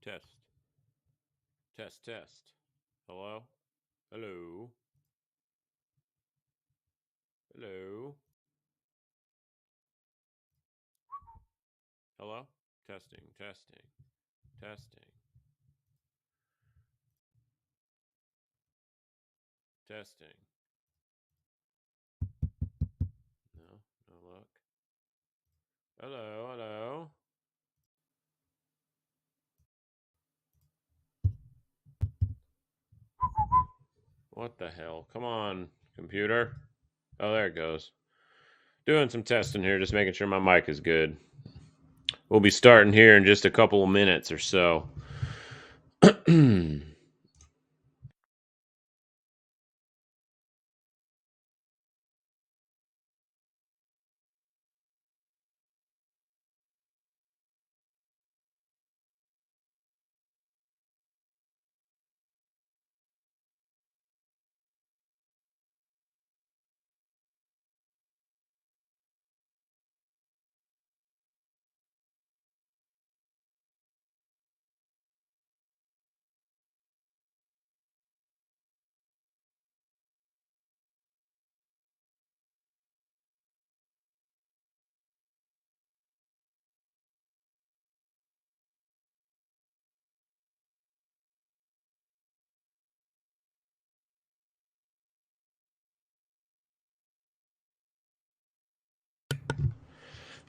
Test. Test, test. Hello? Hello? Hello? Hello? Testing, testing, testing, testing. No, no luck. Hello, hello. What the hell? Come on, computer. Oh, there it goes. Doing some testing here, just making sure my mic is good. We'll be starting here in just a couple of minutes or so.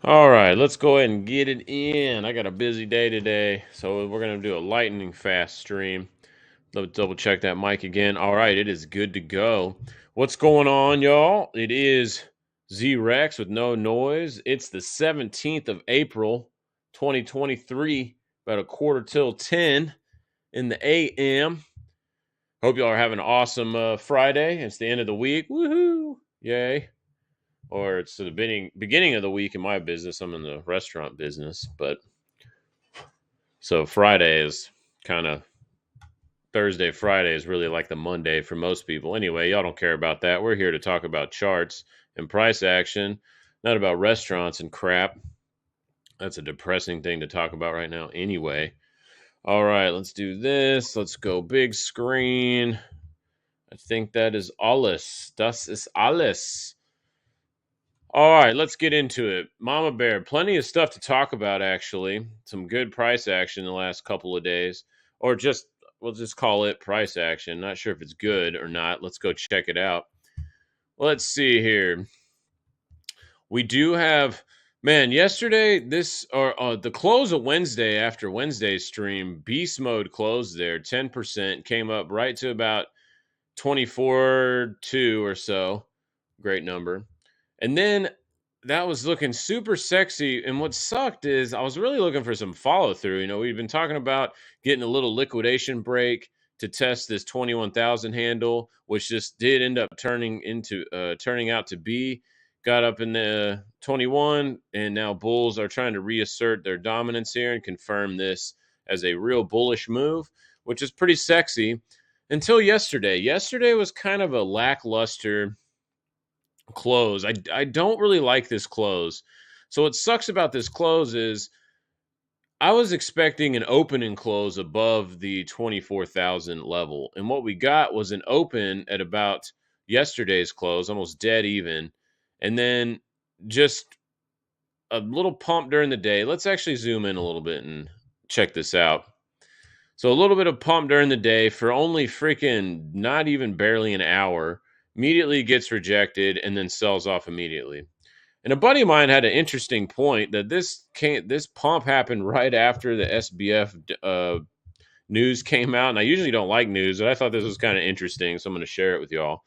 All right, let's go ahead and get it in. I got a busy day today, so we're going to do a lightning fast stream. Let's double check that mic again. All right, it is good to go. What's going on, y'all? It is Z-Rex with no noise. It's the 17th of April, 2023, about a quarter till 10 in the a.m. Hope y'all are having an awesome Friday. It's the end of the week. Woohoo! Yay. Or it's the beginning of the week in my business. I'm in the restaurant business, but so Friday is kind of Thursday, Friday is really like the Monday for most people. Anyway, y'all don't care about that. We're here to talk about charts and price action, not about restaurants and crap. That's a depressing thing to talk about right now anyway. All right, let's do this. Let's go big screen. I think that is alles. Das ist alles. All right, let's get into it. Mama Bear, plenty of stuff to talk about, actually. Some good price action the last couple of days. Or just, we'll just call it price action. Not sure if it's good or not. Let's go check it out. Let's see here. We do have, man, yesterday, the close of Wednesday after Wednesday's stream, Beast Mode closed there. 10% came up right to about 24.2 or so. Great number. And then that was looking super sexy. And what sucked is I was really looking for some follow through. You know, we've been talking about getting a little liquidation break to test this 21,000 handle, which just did end up turning out to be. Got up in the 21, and now bulls are trying to reassert their dominance here and confirm this as a real bullish move, which is pretty sexy until yesterday. Yesterday was kind of a lackluster close. I don't really like this close. So what sucks about this close is I was expecting an open and close above the 24,000 level. And what we got was an open at about yesterday's close, almost dead even. And then just a little pump during the day. Let's actually zoom in a little bit and check this out. So a little bit of pump during the day for only freaking not even barely an hour, immediately gets rejected and then sells off immediately. And a buddy of mine had an interesting point that this pump happened right after the SBF news came out. And I usually don't like news, but I thought this was kind of interesting, so I'm going to share it with y'all.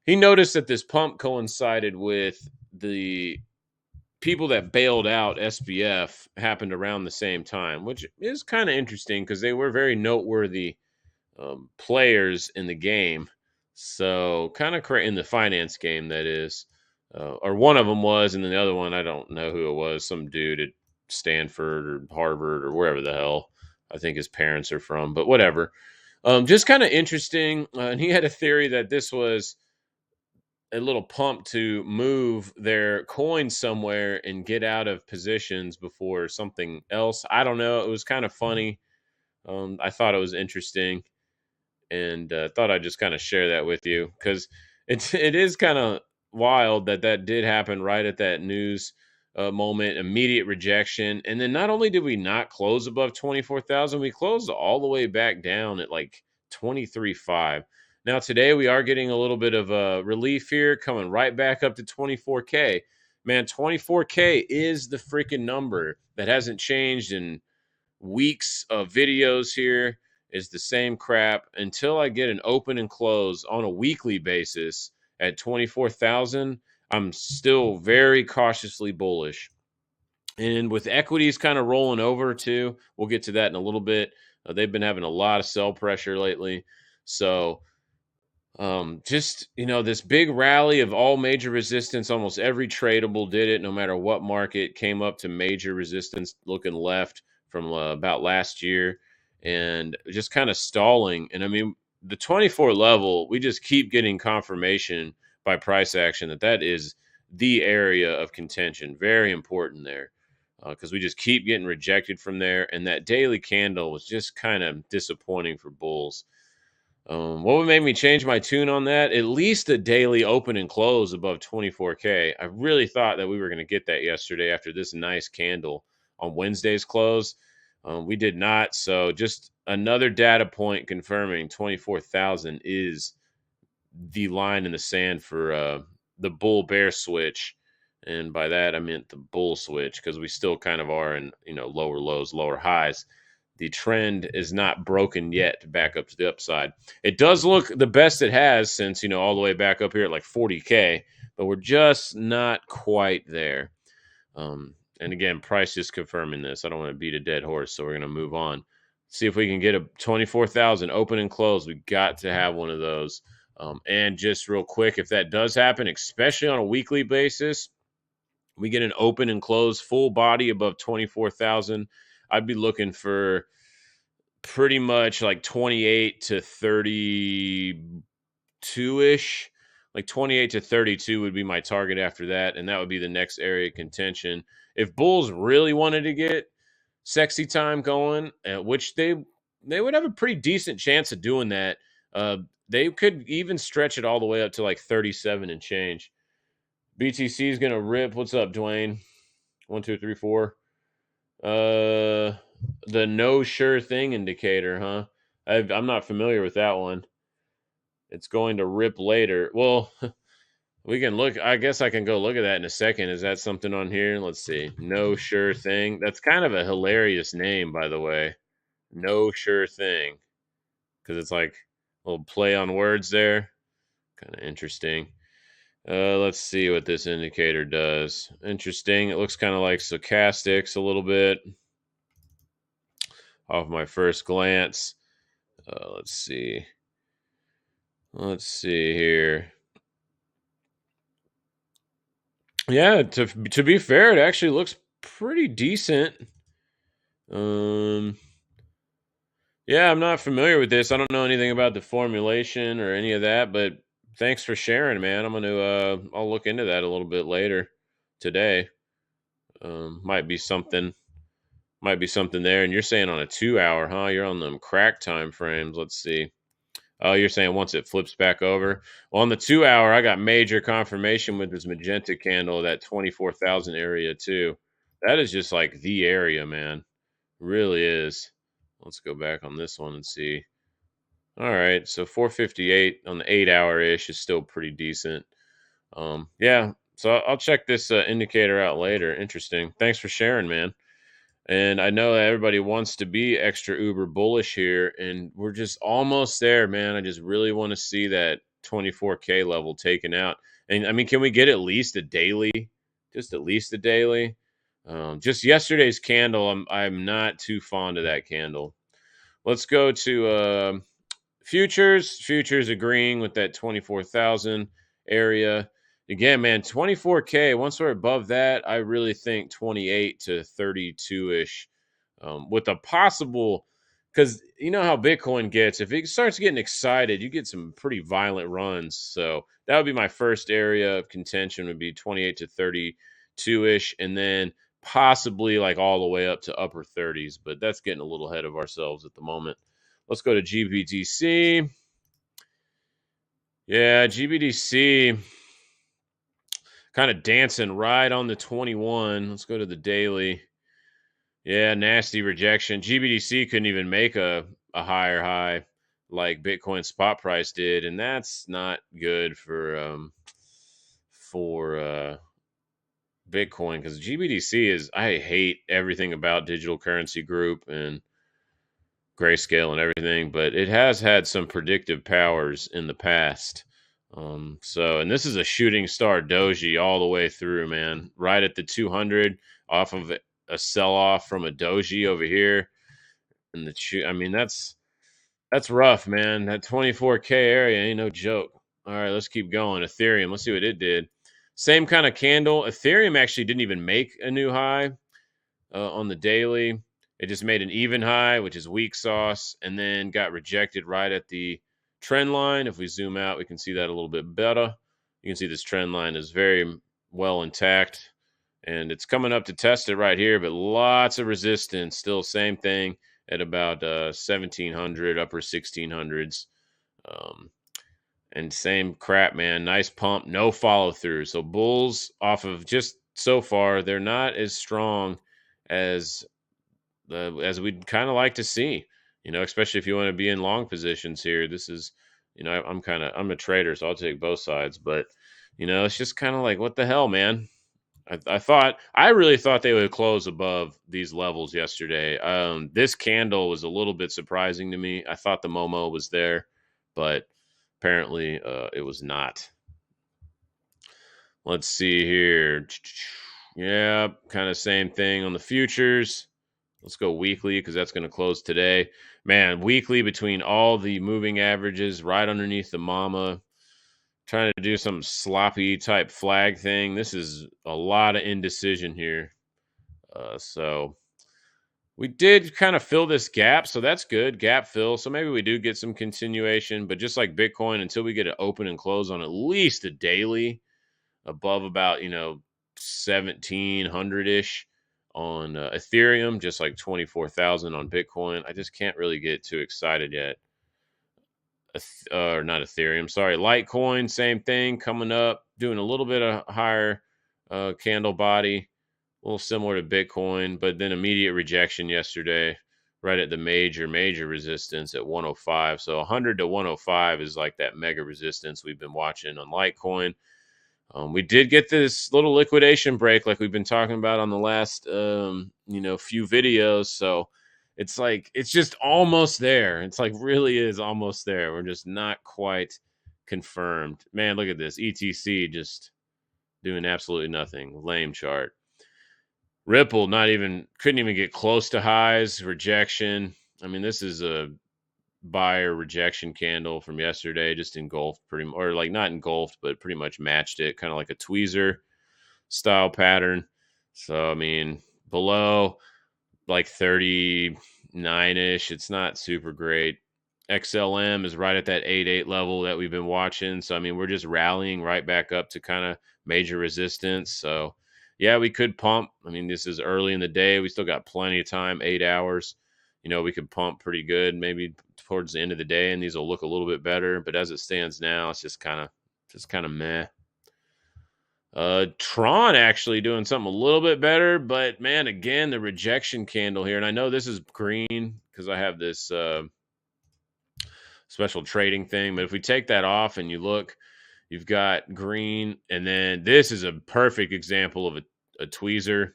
He noticed that this pump coincided with the people that bailed out SBF happened around the same time, which is kind of interesting because they were very noteworthy players in the game. So kind of in the finance game, that is, or one of them was, and then the other one, I don't know who it was, some dude at Stanford or Harvard or wherever the hell I think his parents are from, but whatever. Just kind of interesting. And he had a theory that this was a little pump to move their coin somewhere and get out of positions before something else. I don't know. It was kind of funny. I thought it was interesting, and thought I'd just kind of share that with you because it is kind of wild that that did happen right at that news moment, immediate rejection, and then not only did we not close above 24,000, we closed all the way back down at like 23.5. Now today we are getting a little bit of a relief here, coming right back up to 24k. Man, 24k is the freaking number that hasn't changed in weeks of videos here. Is the same crap until I get an open and close on a weekly basis at 24,000. I'm still very cautiously bullish. And with equities kind of rolling over too, we'll get to that in a little bit. They've been having a lot of sell pressure lately. So just this big rally of all major resistance, almost every tradable did it, no matter what market came up to major resistance looking left from about last year, and just kind of stalling. And I mean, the 24 level, we just keep getting confirmation by price action that that is the area of contention. Very important there, because we just keep getting rejected from there. And that daily candle was just kind of disappointing for bulls. What would make me change my tune on that? At least a daily open and close above 24k. I really thought that we were going to get that yesterday after this nice candle on Wednesday's close. We did not. So just another data point confirming 24,000 is the line in the sand for the bull bear switch. And by that, I meant the bull switch, because we still kind of are in, lower lows, lower highs. The trend is not broken yet back up to the upside. It does look the best it has since, all the way back up here at like 40k, but we're just not quite there. And again, price is confirming this. I don't want to beat a dead horse, so we're going to move on. See if we can get a 24,000 open and close. We got to have one of those. And just real quick, if that does happen, especially on a weekly basis, we get an open and close full body above 24,000. I'd be looking for pretty much like 28 to 32-ish. Like 28 to 32 would be my target after that, and that would be the next area of contention. If bulls really wanted to get sexy time going, which they would have a pretty decent chance of doing that, they could even stretch it all the way up to like 37 and change. BTC is going to rip. What's up, Dwayne? 1, 2, 3, 4. The no sure thing indicator, huh? I'm not familiar with that one. It's going to rip later. Well, we can look. I guess I can go look at that in a second. Is that something on here? Let's see. No sure thing. That's kind of a hilarious name, by the way. No sure thing. Because it's like a little play on words there. Kind of interesting. Let's see what this indicator does. Interesting. It looks kind of like stochastics a little bit off my first glance. Let's see. Let's see here. Yeah, to be fair, it actually looks pretty decent. Yeah, I'm not familiar with this. I don't know anything about the formulation or any of that, but thanks for sharing, man. I'm gonna I'll look into that a little bit later today. Might be something there. And you're saying on a 2 hour, huh? You're on them crack time frames. Let's see. Oh, you're saying once it flips back over. Well, on the 2 hour, I got major confirmation with this magenta candle, that 24,000 area too. That is just like the area, man. Really is. Let's go back on this one and see. All right, so 458 on the 8 hour ish is still pretty decent. Yeah, so I'll check this indicator out later. Interesting. Thanks for sharing, man. And I know that everybody wants to be extra uber bullish here, and we're just almost there, man. I just really want to see that 24k level taken out. And I mean, can we get at least a daily? Just at least a daily? Just yesterday's candle, I'm not too fond of that candle. Let's go to futures. Futures agreeing with that 24,000 area. Again, man, 24k. Once we're above that, I really think 28 to 32-ish, with a possible, because you know how Bitcoin gets. If it starts getting excited, you get some pretty violent runs. So that would be my first area of contention, would be 28 to 32-ish, and then possibly like all the way up to upper 30s, but that's getting a little ahead of ourselves at the moment. Let's go to GBTC. Yeah, GBTC kind of dancing right on the 21. Let's go to the daily. Yeah, nasty rejection. GBTC couldn't even make a higher high like Bitcoin spot price did, and that's not good for Bitcoin, because GBTC is, I hate everything about Digital Currency Group and Grayscale and everything, but it has had some predictive powers in the past. And this is a shooting star doji all the way through, man. Right at the 200, off of a sell off from a doji over here, and I mean, that's rough, man. That 24K area ain't no joke. All right, let's keep going. Ethereum, let's see what it did. Same kind of candle. Ethereum actually didn't even make a new high on the daily. It just made an even high, which is weak sauce, and then got rejected right at the trend line. If we zoom out, we can see that a little bit better. You can see this trend line is very well intact, and it's coming up to test it right here, but lots of resistance. Still same thing at about 1700, upper 1600s. And same crap, man. Nice pump, no follow through. So bulls off of just so far, they're not as strong as we'd kind of like to see. Especially if you want to be in long positions here. This is, I'm a trader, so I'll take both sides. But it's just kind of like, what the hell, man? I really thought they would close above these levels yesterday. This candle was a little bit surprising to me. I thought the Momo was there, but apparently it was not. Let's see here. Yeah, kind of same thing on the futures. Let's go weekly because that's going to close today. Man, weekly between all the moving averages right underneath the mama. Trying to do some sloppy type flag thing. This is a lot of indecision here. So we did kind of fill this gap, so that's good. Gap fill. So maybe we do get some continuation, but just like Bitcoin, until we get an open and close on at least a daily above about 1700-ish on Ethereum, just like 24,000 on Bitcoin. I just can't really get too excited yet. Or not Ethereum, sorry, Litecoin, same thing, coming up, doing a little bit of higher candle body, a little similar to Bitcoin, but then immediate rejection yesterday, right at the major resistance at 105. So 100 to 105 is like that mega resistance we've been watching on Litecoin. We did get this little liquidation break, like we've been talking about on the last, few videos. So it's like, it's just almost there. It's like really is almost there. We're just not quite confirmed. Man, look at this. ETC just doing absolutely nothing. Lame chart. Ripple couldn't even get close to highs. Rejection. I mean, this is a buyer rejection candle from yesterday, just engulfed or like not engulfed, but pretty much matched it, kind of like a tweezer style pattern. So, I mean, below like 39-ish, it's not super great. XLM is right at that 8.8 level that we've been watching. So, I mean, we're just rallying right back up to kind of major resistance. So, yeah, we could pump. I mean, this is early in the day. We still got plenty of time, 8 hours. We could pump pretty good maybe towards the end of the day, and these will look a little bit better. But as it stands now, it's just kind of meh. Tron actually doing something a little bit better, but man, again, the rejection candle here, and I know this is green because I have this special trading thing, but if we take that off and you look, you've got green, and then this is a perfect example of a tweezer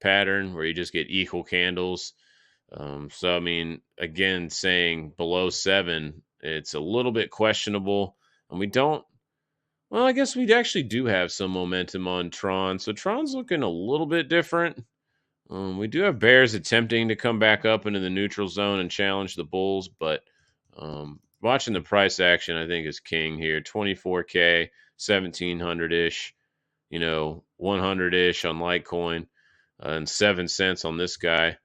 pattern where you just get equal candles. So, I mean, again, saying below 7, it's a little bit questionable. And I guess we actually do have some momentum on Tron. So Tron's looking a little bit different. We do have bears attempting to come back up into the neutral zone and challenge the bulls, but watching the price action, I think, is king here. 24K, 1700-ish, 100-ish on Litecoin, and 7 cents on this guy.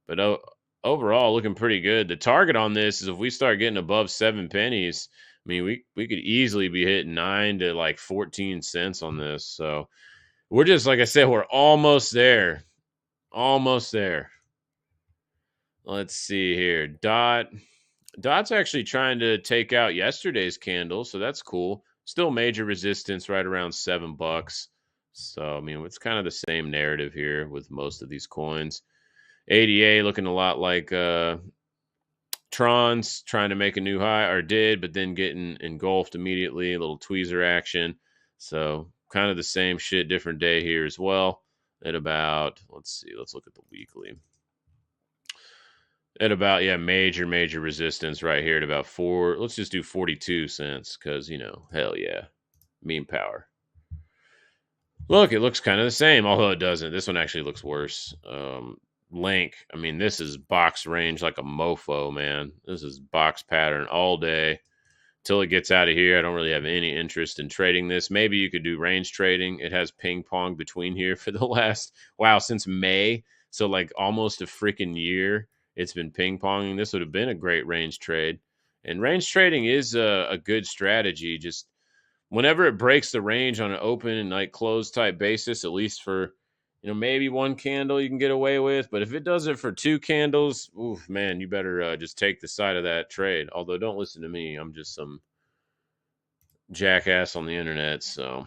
But overall, looking pretty good. The target on this is if we start getting above 7 pennies, I mean, we could easily be hitting 9 to like 14 cents on this. So we're just, like I said, we're almost there. Almost there. Let's see here. Dot's actually trying to take out yesterday's candle, so that's cool. Still major resistance right around $7. So I mean, it's kind of the same narrative here with most of these coins. ADA looking a lot like Tron's trying to make a new high, or did, but then getting engulfed immediately, a little tweezer action. So kind of the same shit, different day here as well. At about, let's see, let's look at the weekly. At about, yeah, major resistance right here at about let's just do 42 cents because, hell yeah, meme power. Look, it looks kind of the same, although it doesn't. This one actually looks worse. Link, I mean, this is box range like a mofo, man. This is box pattern all day till it gets out of here. I don't really have any interest in trading this. Maybe you could do range trading. It has ping pong between here for the last, since May. So like almost a freaking year it's been ping ponging. This would have been a great range trade. And range trading is a good strategy. Just whenever it breaks the range on an open and like close type basis, at least for, maybe one candle you can get away with. But if it does it for two candles, oof, man, you better just take the side of that trade. Although don't listen to me. I'm just some jackass on the internet. So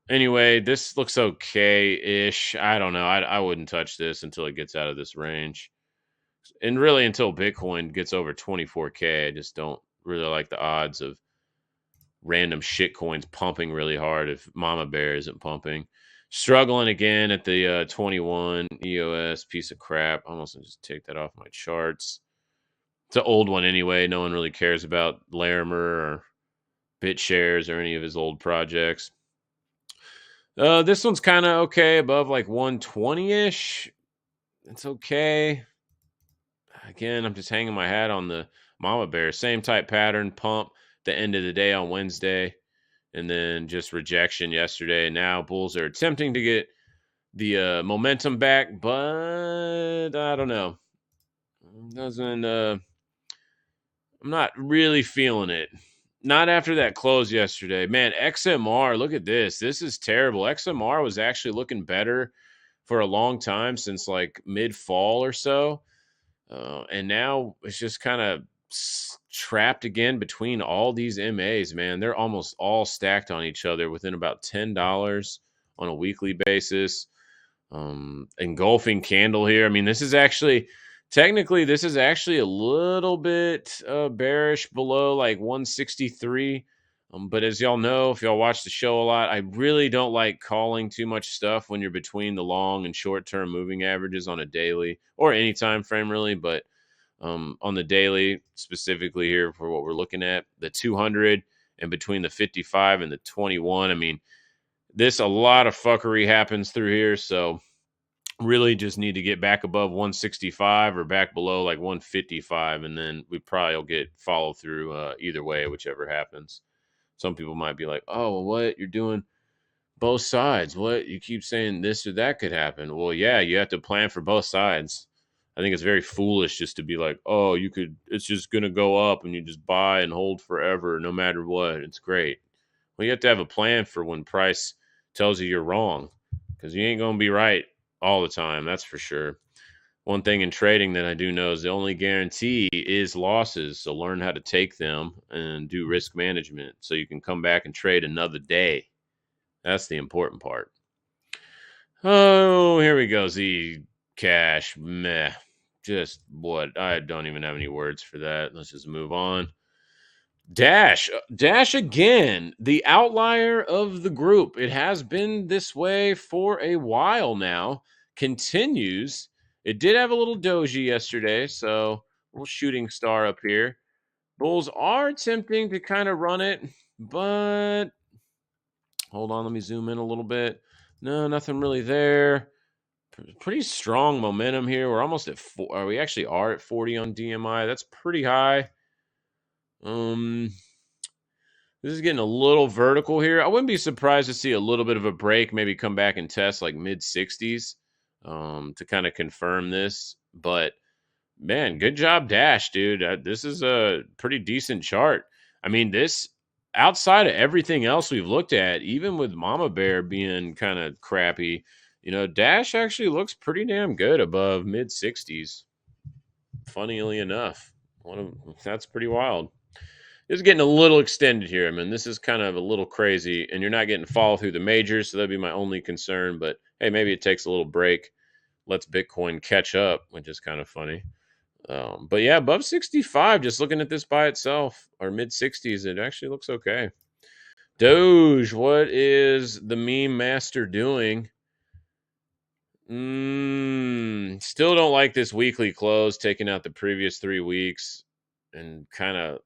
anyway, this looks okay-ish. I don't know. I wouldn't touch this until it gets out of this range. And really until Bitcoin gets over 24K. I just don't really like the odds of random shit coins pumping really hard if Mama Bear isn't pumping. Struggling again at the 21 EOS piece of crap. Almost just take that off my charts. It's an old one anyway. No one really cares about Larimer or BitShares or any of his old projects. This one's kind of okay, above like 120-ish. It's okay. Again, I'm just hanging my hat on the Mama Bear. Same type pattern, pump the end of the day on Wednesday, and then just rejection yesterday. Now bulls are attempting to get the momentum back, but I don't know. I'm not really feeling it. Not after that close yesterday. Man, XMR, look at this. This is terrible. XMR was actually looking better for a long time, since like mid-fall or so. And now it's just kind of trapped again between all these MAs, man. They're almost all stacked on each other within about $10 on a weekly basis. Engulfing candle here. I mean, this is actually a little bit bearish below like 163. But as y'all know, if y'all watch the show a lot, I really don't like calling too much stuff when you're between the long and short-term moving averages on a daily or any time frame, really. But on the daily, specifically here for what we're looking at, the 200 and between the 55 and the 21, I mean, a lot of fuckery happens through here. So really just need to get back above 165 or back below like 155, and then we probably will get follow through either way, whichever happens. Some people might be like, oh, well, what? You're doing both sides. What? You keep saying this or that could happen. Well, yeah, you have to plan for both sides. I think it's very foolish just to be like, oh, it's just going to go up and you just buy and hold forever no matter what. It's great. Well, you have to have a plan for when price tells you you're wrong, because you ain't going to be right all the time. That's for sure. One thing in trading that I do know is the only guarantee is losses. So learn how to take them and do risk management so you can come back and trade another day. That's the important part. Oh, here we go. Z Cash. Meh. Just what? I don't even have any words for that. Let's just move on. Dash again, the outlier of the group. It has been this way for a while now. Continues. It did have a little doji yesterday, so a little shooting star up here. Bulls are attempting to kind of run it, but hold on, let me zoom in a little bit. No, nothing really there. Pretty strong momentum here. We're almost at 4. We actually are at 40 on DMI. That's pretty high. This is getting a little vertical here. I wouldn't be surprised to see a little bit of a break, maybe come back and test like mid 60s to kind of confirm this. But man, good job, Dash, dude. This is a pretty decent chart. I mean, this, outside of everything else we've looked at, even with Mama Bear being kind of crappy, Dash actually looks pretty damn good above mid 60s. Funnily enough, that's pretty wild. It's getting a little extended here. I mean, this is kind of a little crazy, and you're not getting follow through the majors, so that'd be my only concern. But hey, maybe it takes a little break, lets Bitcoin catch up, which is kind of funny. But yeah, above 65, just looking at this by itself, or mid 60s, it actually looks okay. Doge, what is the meme master doing? Still don't like this weekly close, taking out the previous 3 weeks, and kind of,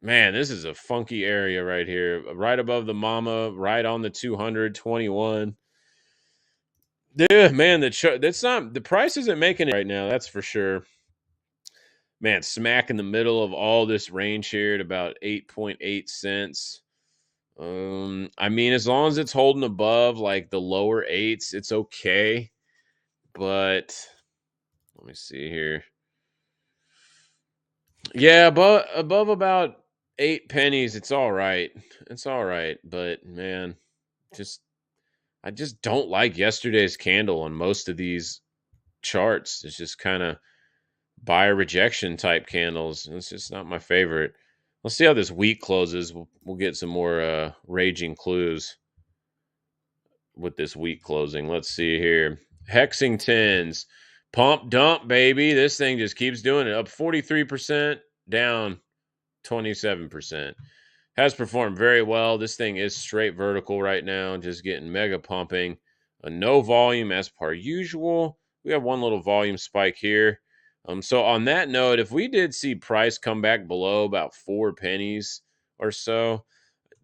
man, this is a funky area right here, right above the mama, right on the 221. Yeah, man, that's not, the price isn't making it right now, that's for sure. Man, smack in the middle of all this range here at about 8.8 cents. I mean, as long as it's holding above like the lower eights, it's okay. But let me see here. Yeah, above about 8 pennies, it's all right. It's all right. But man, I just don't like yesterday's candle on most of these charts. It's just kind of buyer rejection type candles. It's just not my favorite. Let's see how this week closes. We'll get some more raging clues with this week closing. Let's see here. Hexington's pump dump, baby. This thing just keeps doing it. Up 43%, down 27%. Has performed very well. This thing is straight vertical right now, just getting mega pumping. No volume as per usual. We have one little volume spike here. So on that note, if we did see price come back below about 4 pennies or so,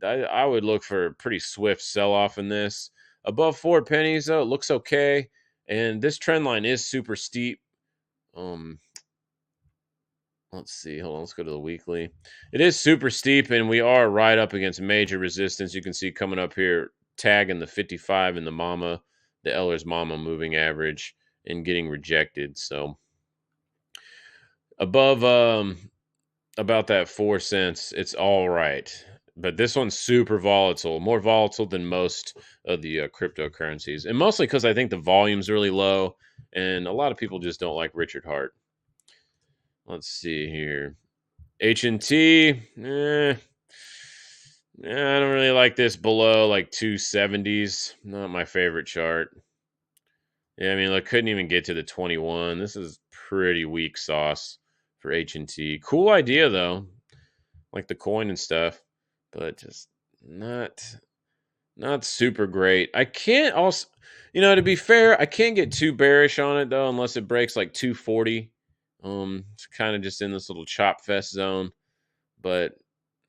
I would look for a pretty swift sell-off in this. Above 4 pennies, though, it looks okay. And this trend line is super steep. Let's see. Hold on. Let's go to the weekly. It is super steep, and we are right up against major resistance. You can see coming up here, tagging the 55 in the mama, the Eller's mama moving average, and getting rejected. So above about that 4 cents, it's all right. But this one's super volatile, more volatile than most of the cryptocurrencies, and mostly because I think the volume's really low, and a lot of people just don't like Richard Hart. Let's see here. H&T, I don't really like this below like 270s. Not my favorite chart. Yeah, I mean, I couldn't even get to the 21. This is pretty weak sauce for H&T. Cool idea though, like the coin and stuff, but just not super great. I can't also, to be fair, I can't get too bearish on it though unless it breaks like 240. It's kind of just in this little chop fest zone. But,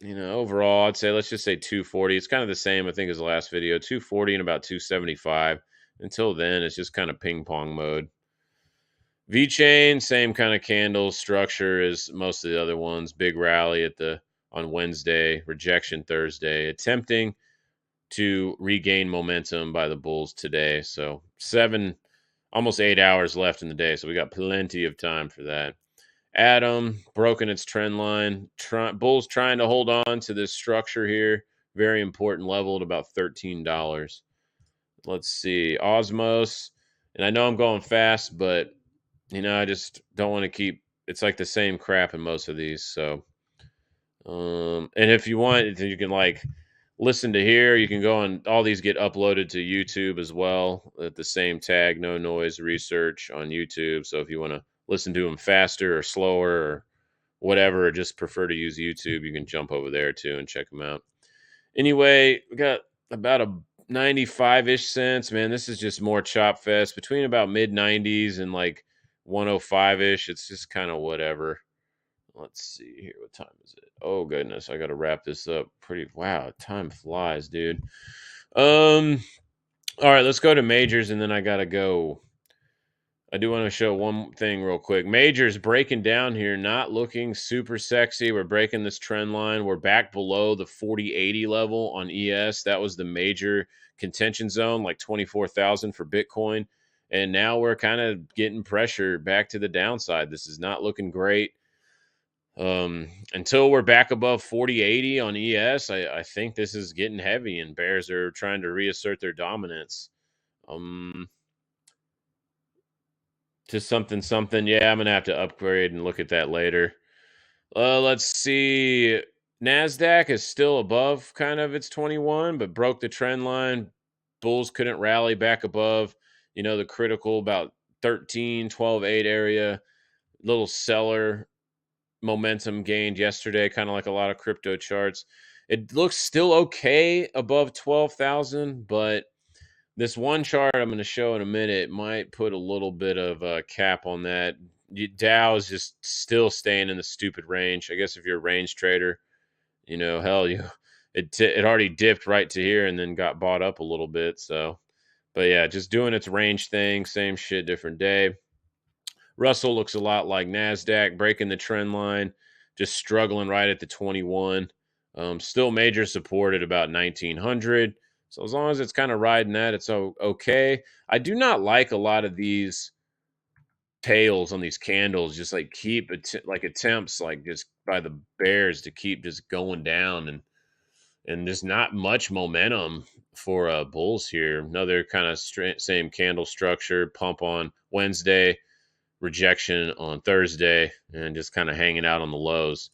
overall, I'd say let's just say 240. It's kind of the same, I think, as the last video. 240 and about 275. Until then, it's just kind of ping pong mode. V-Chain, same kind of candle structure as most of the other ones. Big rally on Wednesday, rejection Thursday, attempting to regain momentum by the bulls today. So almost 8 hours left in the day. So we got plenty of time for that. Atom broken its trend line. Bulls trying to hold on to this structure here. Very important level at about $13. Let's see. Osmos. And I know I'm going fast, but, I just don't want to keep. It's like the same crap in most of these. So, and if you want, you can listen to here. You can go on. All these get uploaded to YouTube as well at the same tag, No Noiz Research on YouTube. So if you want to listen to them faster or slower or whatever, or just prefer to use YouTube, you can jump over there too and check them out. Anyway, we got about a 95-ish cents. Man, this is just more chop fest between about mid 90s and like 105-ish. It's just kind of whatever. Let's see here. What time is it? Oh goodness, I got to wrap this up. Wow, time flies, dude. All right, let's go to majors, and then I gotta go. I do want to show one thing real quick. Majors breaking down here, not looking super sexy. We're breaking this trend line. We're back below the 4080 level on ES. That was the major contention zone, like 24,000 for Bitcoin. And now we're kind of getting pressure back to the downside. This is not looking great. Until we're back above 4080 on ES, I think this is getting heavy, and bears are trying to reassert their dominance. to something something. Yeah, I'm gonna have to upgrade and look at that later. Let's see. Nasdaq is still above kind of its 21, but broke the trend line. Bulls couldn't rally back above, the critical about 13, 12, 8 area. Little seller momentum gained yesterday, kind of like a lot of crypto charts. It looks still okay above 12,000, but this one chart I'm going to show in a minute might put a little bit of a cap on that. Dow is just still staying in the stupid range. I guess if you're a range trader, hell, it already dipped right to here and then got bought up a little bit. So, but yeah, just doing its range thing, same shit, different day. Russell looks a lot like Nasdaq, breaking the trend line, just struggling right at the 21. Still major support at about 1900. So as long as it's kind of riding that, it's okay. I do not like a lot of these tails on these candles, just like keep like attempts like just by the bears to keep just going down, and there's not much momentum for bulls here. Another kind of same candle structure, pump on Wednesday, rejection on Thursday, and just kind of hanging out on the lows.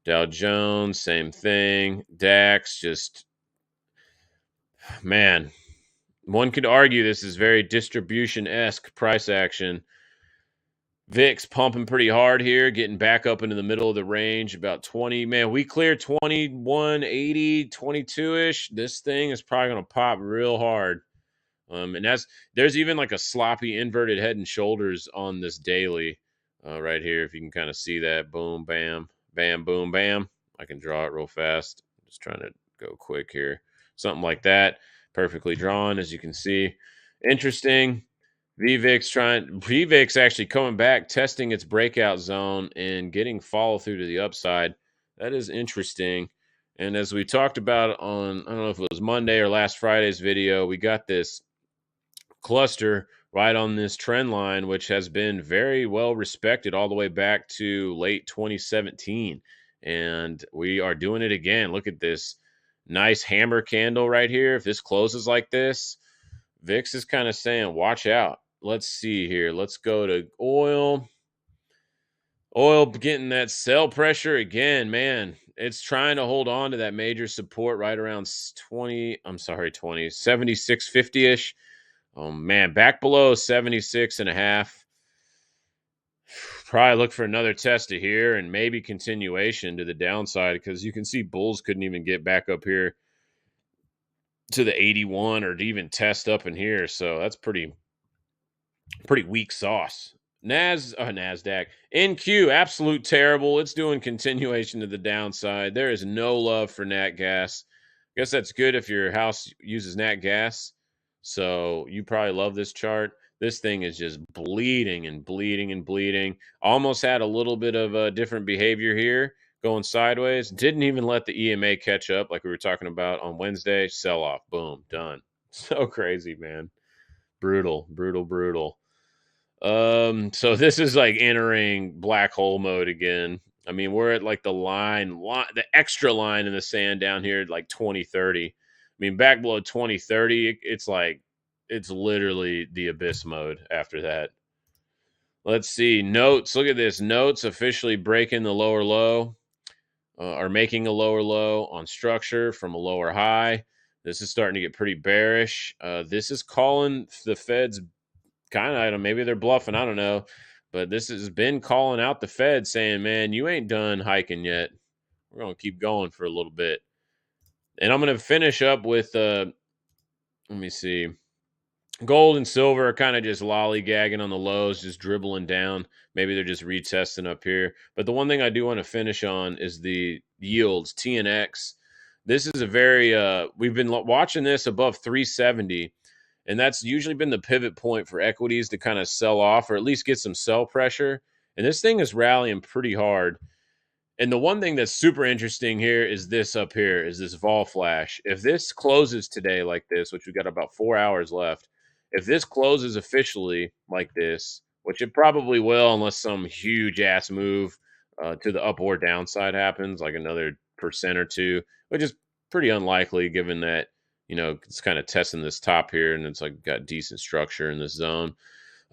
Dow Jones, same thing. DAX, just, man, one could argue this is very distribution-esque price action. VIX pumping pretty hard here, getting back up into the middle of the range, about 20. Man, we cleared 2180, 22-ish. This thing is probably going to pop real hard. And there's even like a sloppy inverted head and shoulders on this daily right here. If you can kind of see that, boom, bam, bam, boom, bam. I can draw it real fast. Just trying to go quick here. Something like that. Perfectly drawn, as you can see. Interesting. VVIX actually coming back, testing its breakout zone and getting follow through to the upside. That is interesting. And as we talked about on, I don't know if it was Monday or last Friday's video, we got this cluster right on this trend line, which has been very well respected all the way back to late 2017. And we are doing it again. Look at this nice hammer candle right here. If this closes like this, VIX is kind of saying, watch out. Let's see here. Let's go to oil. Oil getting that sell pressure again, man. It's trying to hold on to that major support right around 76.50-ish. Oh, man, back below 76 and a half. Probably look for another test to here and maybe continuation to the downside, because you can see bulls couldn't even get back up here to the 81 or to even test up in here. So that's pretty weak sauce. NASDAQ. NQ, absolute terrible. It's doing continuation to the downside. There is no love for nat gas. I guess that's good if your house uses nat gas. So you probably love this chart. This thing is just bleeding and bleeding and bleeding. Almost had a little bit of a different behavior here, going sideways. Didn't even let the EMA catch up like we were talking about on Wednesday. Sell off. Boom. Done. So crazy, man. Brutal, brutal, brutal. So this is like entering black hole mode again. I mean, we're at like the the extra line in the sand down here at like 2030. I mean, back below 2030, it's like, it's literally the abyss mode after that. Let's see. Notes. Look at this. Notes officially breaking the lower low, are making a lower low on structure from a lower high. This is starting to get pretty bearish. This is calling the Fed's kind of, I don't know, maybe they're bluffing, I don't know, but this has been calling out the Fed, saying, man, you ain't done hiking yet. We're going to keep going for a little bit. And I'm going to finish up with let me see, gold and silver are kind of just lollygagging on the lows, just dribbling down. Maybe they're just retesting up here. But the one thing I do want to finish on is the yields, TNX. This is a very we've been watching this above 370. And that's usually been the pivot point for equities to kind of sell off, or at least get some sell pressure. And this thing is rallying pretty hard. And the one thing that's super interesting here is this up here, is this vol flash. If this closes today like this, which we've got about 4 hours left, if this closes officially like this, which it probably will unless some huge ass move to the up or downside happens, like another percent or two, which is pretty unlikely given that, it's kind of testing this top here and it's like got decent structure in this zone.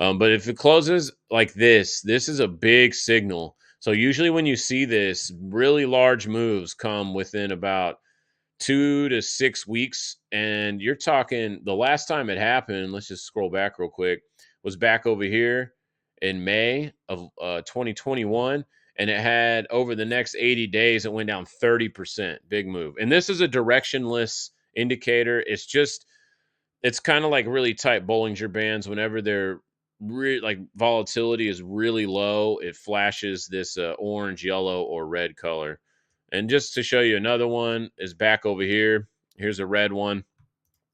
But if it closes like this is a big signal. So usually when you see this, really large moves come within about 2 to 6 weeks. And you're talking the last time it happened, let's just scroll back real quick, was back over here in May of 2021. And it had over the next 80 days, it went down 30%. Big move. And this is a directionless indicator. It's kind of like really tight Bollinger Bands. Whenever they're like volatility is really low, it flashes this orange, yellow, or red color. And just to show you another one is back over here. Here's a red one.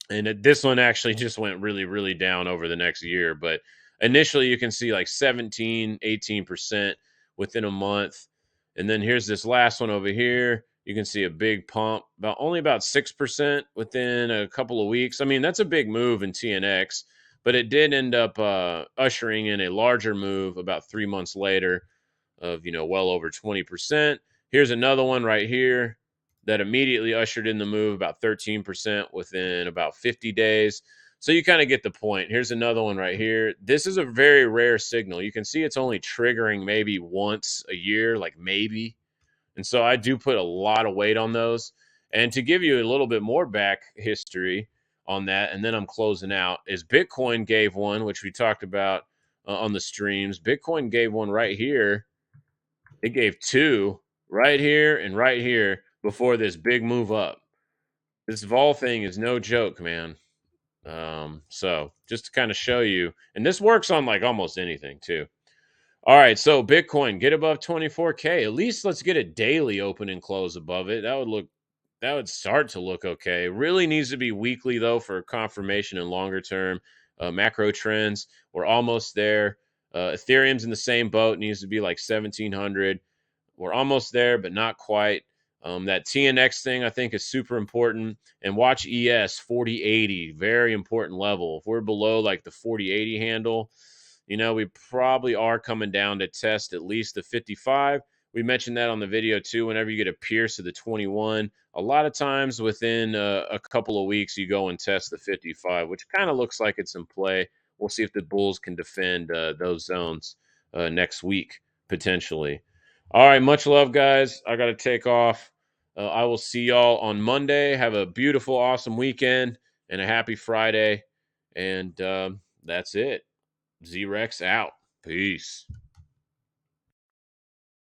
And this one actually just went really, really down over the next year. But initially, you can see like 17, 18% within a month. And then here's this last one over here. You can see a big pump, only about 6% within a couple of weeks. I mean, that's a big move in TNX, but it did end up ushering in a larger move about 3 months later of, well over 20%. Here's another one right here that immediately ushered in the move about 13% within about 50 days. So you kind of get the point. Here's another one right here. This is a very rare signal. You can see it's only triggering maybe once a year, like maybe. And so I do put a lot of weight on those. And to give you a little bit more back history on that, and then I'm closing out, is Bitcoin gave one, which we talked about on the streams. Bitcoin gave one right here. It gave two right here and right here before this big move up. This vol thing is no joke, man. So just to kind of show you, and this works on like almost anything too. All right, so Bitcoin get above 24K. At least let's get a daily open and close above it. That would start to look okay. Really needs to be weekly though for confirmation and longer term macro trends. We're almost there. Ethereum's in the same boat. Needs to be like 1700. We're almost there, but not quite. That TNX thing I think is super important. And watch ES 4080, very important level. If we're below like the 4080 handle, we probably are coming down to test at least the 55. We mentioned that on the video too. Whenever you get a pierce of the 21, a lot of times within a couple of weeks, you go and test the 55, which kind of looks like it's in play. We'll see if the Bulls can defend those zones next week, potentially. All right, much love, guys. I got to take off. I will see y'all on Monday. Have a beautiful, awesome weekend and a happy Friday. And that's it. Z-Rex out. Peace.